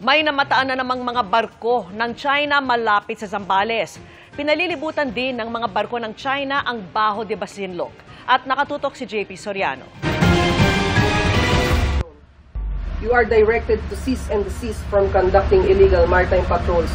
May namataan na namang mga barko ng China malapit sa Zambales. Pinalilibutan din ng mga barko ng China ang Baho de Masinloc. At nakatutok si JP Soriano. You are directed to cease and desist from conducting illegal maritime patrols.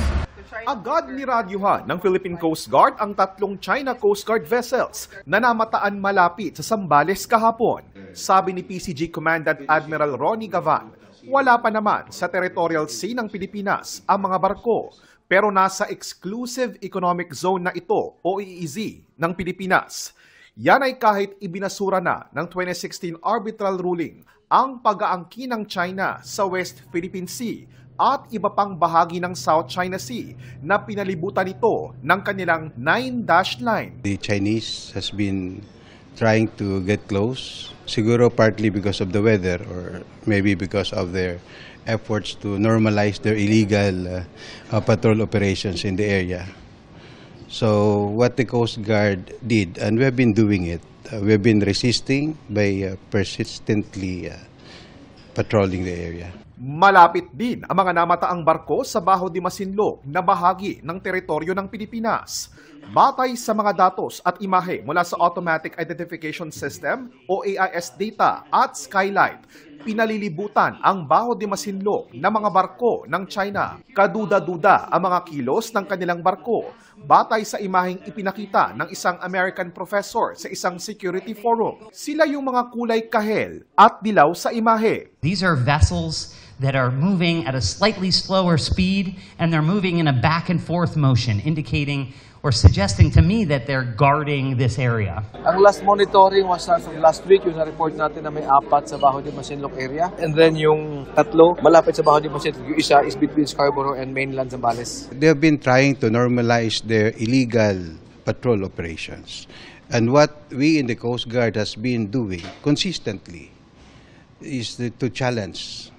Agad niradyuhan ng Philippine Coast Guard ang tatlong China Coast Guard vessels na namataan malapit sa Zambales kahapon. Sabi ni PCG Commandant Admiral Ronnie Gavan, wala pa naman sa territorial sea ng Pilipinas ang mga barko, pero nasa Exclusive Economic Zone na ito o EEZ ng Pilipinas. Yan ay kahit ibinasura na ng 2016 arbitral ruling ang pag-aangkin ng China sa West Philippine Sea at iba pang bahagi ng South China Sea na pinalibutan ito ng kanilang 9-dash line. The Chinese has been trying to get close, siguro partly because of the weather or maybe because of their efforts to normalize their illegal patrol operations in the area. So what the Coast Guard did, and we have been doing it, we have been resisting by persistently patrolling the area. Malapit din ang mga namataang barko sa Baho de Masinloc na bahagi ng teritoryo ng Pilipinas. Batay sa mga datos at imahe mula sa Automatic Identification System o AIS data at Skylight, pinalilibutan ang Baho de Masinloc na mga barko ng China. Kaduda-duda ang mga kilos ng kanilang barko, batay sa imaheng ipinakita ng isang American professor sa isang security forum. Sila yung mga kulay kahel at dilaw sa imahe. These are vessels that are moving at a slightly slower speed, and they're moving in a back and forth motion, indicating or suggesting to me that they're guarding this area. Ang last monitoring was as of last week, yung na-report natin na may 4 sa Baho de Masinloc area. And then yung 3, malapit sa Baho de Masinloc, yung isa is between Scarborough and mainland Zambales. They have been trying to normalize their illegal patrol operations. And what we in the Coast Guard has been doing consistently is to challenge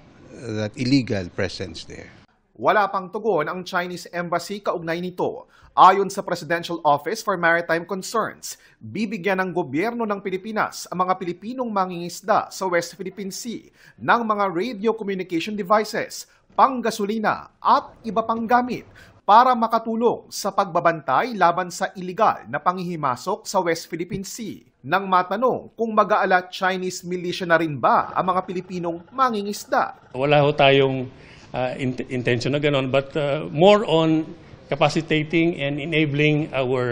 that illegal presence there. Wala pang tugon ang Chinese Embassy kaugnay nito. Ayon sa Presidential Office for Maritime Concerns, bibigyan ng gobyerno ng Pilipinas ang mga Pilipinong mangingisda sa West Philippine Sea ng mga radio communication devices, panggasolina at iba pang gamit para makatulong sa pagbabantay laban sa iligal na panghihimasok sa West Philippine Sea. Nang matanong kung mag-aala Chinese militia na rin ba ang mga Pilipinong mangingisda. Wala ho tayong intention na ganon, but more on capacitating and enabling our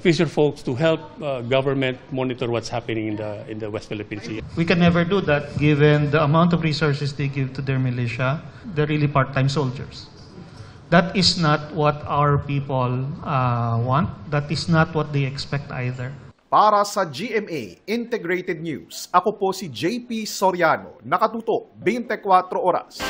fisher folks to help government monitor what's happening in the West Philippine Sea. We can never do that given the amount of resources they give to their militia. They're really part-time soldiers. That is not what our people want. That is not what they expect either. Para sa GMA Integrated News, ako po si JP Soriano, nakatutok 24 oras.